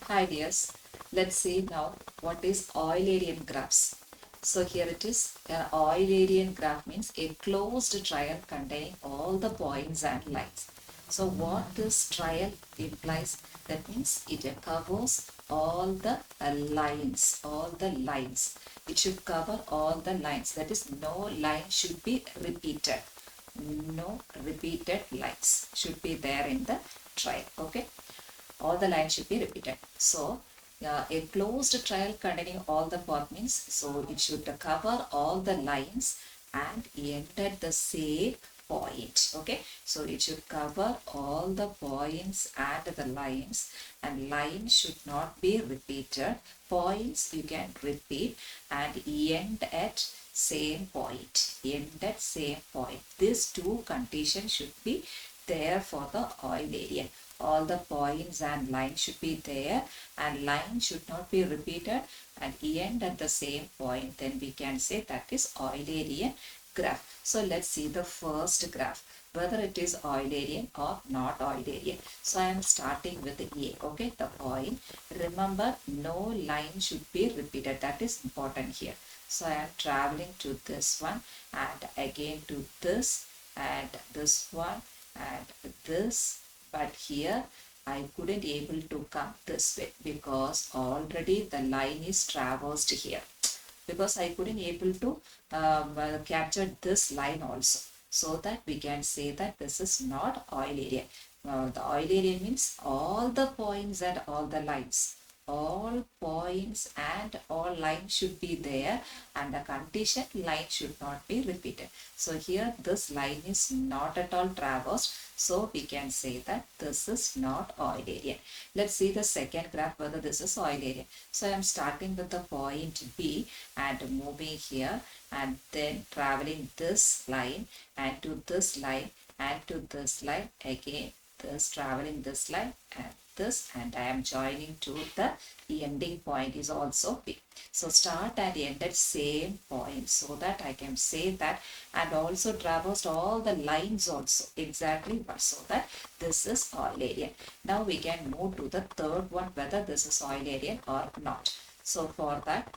Hi dears, let's see now what is Eulerian graphs. So here it is, an Eulerian graph means a closed trial containing all the points and lines. So what this trial implies, that means it covers all the lines. It should cover all the lines, that is no line should be repeated. No repeated lines should be there in the trial, okay? All the lines should be repeated. So a closed trial containing all the path means, so it should cover all the lines and end at the same point. Okay, so it should cover all the points and the lines, and lines should not be repeated. Points you can repeat and end at same point. End at same point. These two conditions should be there for the Eulerian. All the points and lines should be there, and line should not be repeated and end at the same point. Then we can say that is Eulerian graph. So let's see the first graph, whether it is Eulerian or not Eulerian. So I am starting with the A, okay, the point. Remember, no line should be repeated. That is important here. So I am traveling to this one and again to this and this one and this, but here I couldn't able to come this way because already the line is traversed here, because I couldn't able to capture this line also, so that we can say that this is not Eulerian. The Eulerian means all the points and all the lines. All points and all lines should be there, and the condition line should not be repeated. So here this line is not at all traversed, so we can say that this is not Eulerian. Let's see the second graph whether this is Eulerian. So I am starting with the point B and moving here and then traveling this line and to this line and to this line, again this, traveling this line and this, and I am joining to the ending point is also B. So start and end at same point, so that I can say that, and also traversed all the lines also exactly, but so that this is Eulerian. Now we can move to the third one, whether this is Eulerian or not. So for that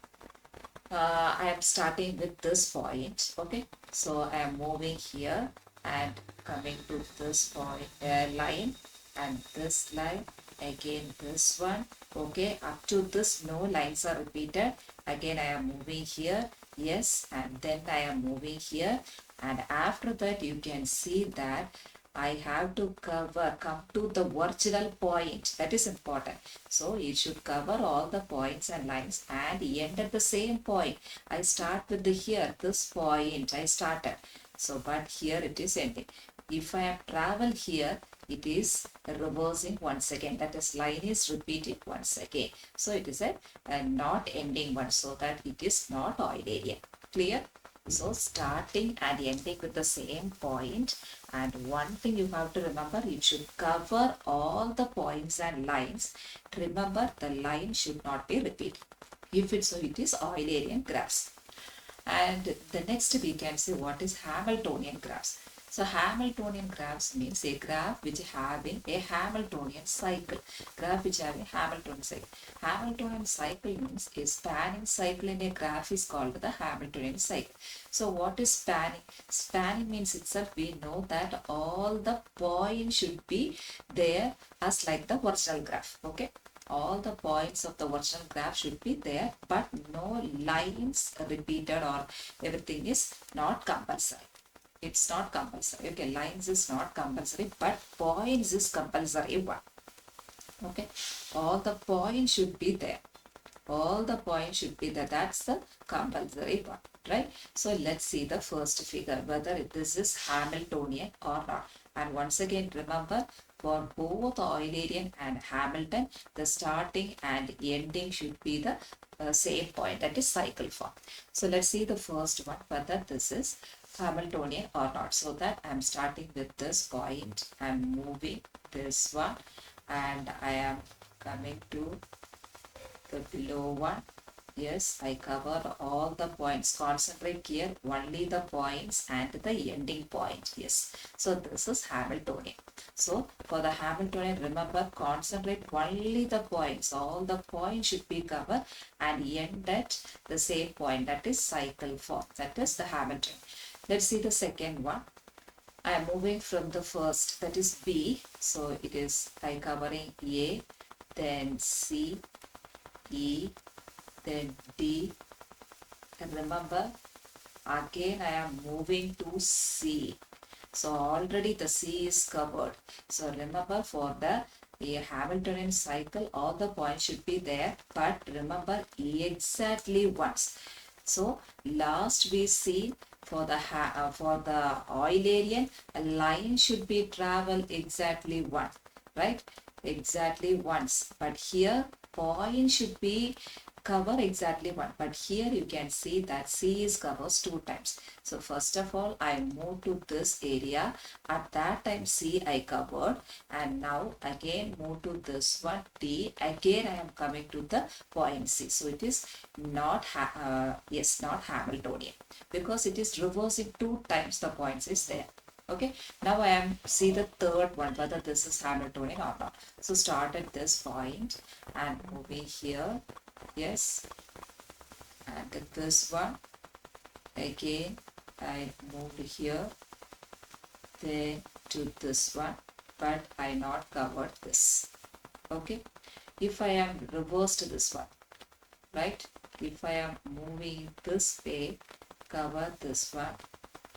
I am starting with this point, okay, so I am moving here and coming to this point line and this line, again this one, okay, up to this no lines are repeated. Again I am moving here, yes, and then I am moving here, and after that you can see that I have to come to the original point. That is important. So it should cover all the points and lines and end at the same point. I start with the here, this point I started. So but here it is ending. If I have traveled here, it is reversing once again. That is, line is repeated once again. So it is a not ending one, so that it is not Eulerian. Clear? So starting and ending with the same point, and one thing you have to remember, it should cover all the points and lines. Remember, the line should not be repeated. If it's so, it is Eulerian graphs. And the next we can say what is Hamiltonian graphs. So Hamiltonian graphs means a graph which having a Hamiltonian cycle. Graph which having Hamiltonian cycle. Hamiltonian cycle means a spanning cycle in a graph is called the Hamiltonian cycle. So what is spanning? Spanning means itself we know that all the points should be there as like the original graph. Okay. All the points of the original graph should be there, but no lines repeated or everything is not compulsory. It's not compulsory. Okay, lines is not compulsory, but points is compulsory one. Okay, all the points should be there. All the points should be there. That's the compulsory one, right? So let's see the first figure, whether this is Hamiltonian or not. And once again, remember, for both Eulerian and Hamilton, the starting and ending should be the same point, that is cycle form. So let's see the first one, whether this is Hamiltonian or not. So that I'm starting with this point, I'm moving this one, and I am coming to the below one. Yes, I cover all the points. Concentrate here only the points and the ending point. Yes, so this is Hamiltonian. So for the Hamiltonian, remember, concentrate only the points. All the points should be covered and end at the same point, that is cycle form. That is the Hamiltonian. Let's see the second one. I am moving from the first, that is B. So it is I covering A, then C, E, then D. And remember, again I am moving to C. So already the C is covered. So remember, for the Hamiltonian cycle, all the points should be there, but remember exactly once. So last we see for the Eulerian, a line should be traveled exactly one, right? Exactly once. But here point should be cover exactly one. But here you can see that C is covers 2 times. So first of all, I move to this area. At that time C I covered, and now again move to this one D. Again I am coming to the point C. So it is not not Hamiltonian, because it is reversing 2 times the points is there. Okay, now I am see the third one, whether this is Hamiltonian or not. So start at this point and moving here. Yes, and at this one again I moved here, then to this one, but I not covered this. Okay, if I am reversed this one, right, if I am moving this way, cover this one,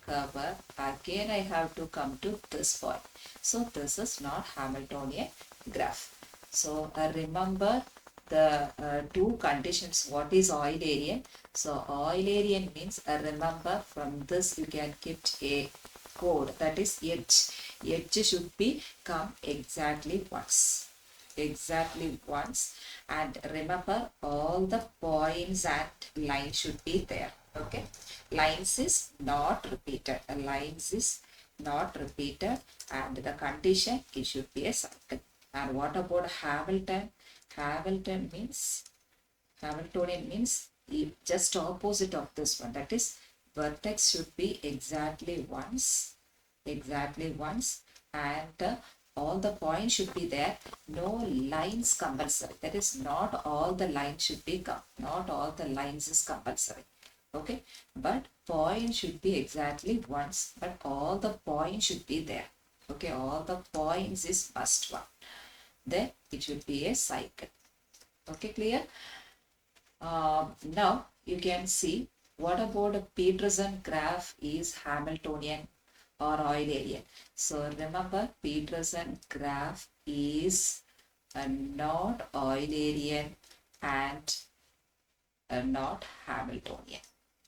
cover, again I have to come to this point. So this is not Hamiltonian graph. So remember the 2 conditions. What is Eulerian? So Eulerian means, remember, from this you can keep a code, that is edge. Edge should be come exactly once. Exactly once. And remember, all the points and line should be there. Okay, lines is not repeated. Lines is not repeated, and the condition, it should be a cycle. And what about Hamilton? Hamiltonian means just opposite of this one, that is vertex should be exactly once, and all the points should be there, no lines compulsory. That is, not all the lines should be not all the lines is compulsory. Okay, but point should be exactly once, but all the points should be there. Okay, all the points is must one. Then it should be a cycle. Okay, clear? Now you can see, what about a Peterson graph is Hamiltonian or Eulerian? So remember, Peterson graph is not Eulerian and not Hamiltonian.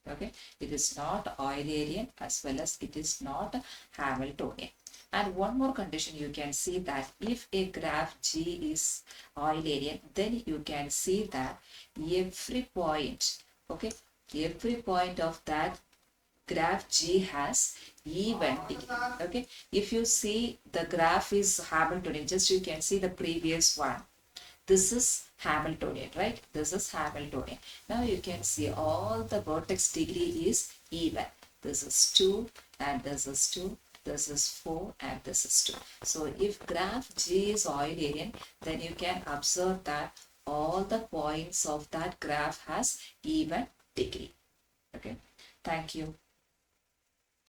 Okay, it is not Eulerian as well as it is not Hamiltonian. And one more condition, you can see that if a graph G is Eulerian, then you can see that every point, okay, every point of that graph G has even degree. Okay, if you see the graph is Hamiltonian, just you can see the previous one. This is Hamiltonian, right? This is Hamiltonian. Now you can see all the vertex degree is even. This is 2 and this is 2. This is 4 and this is 2. So if graph G is Eulerian, then you can observe that all the points of that graph has even degree. Okay. Thank you.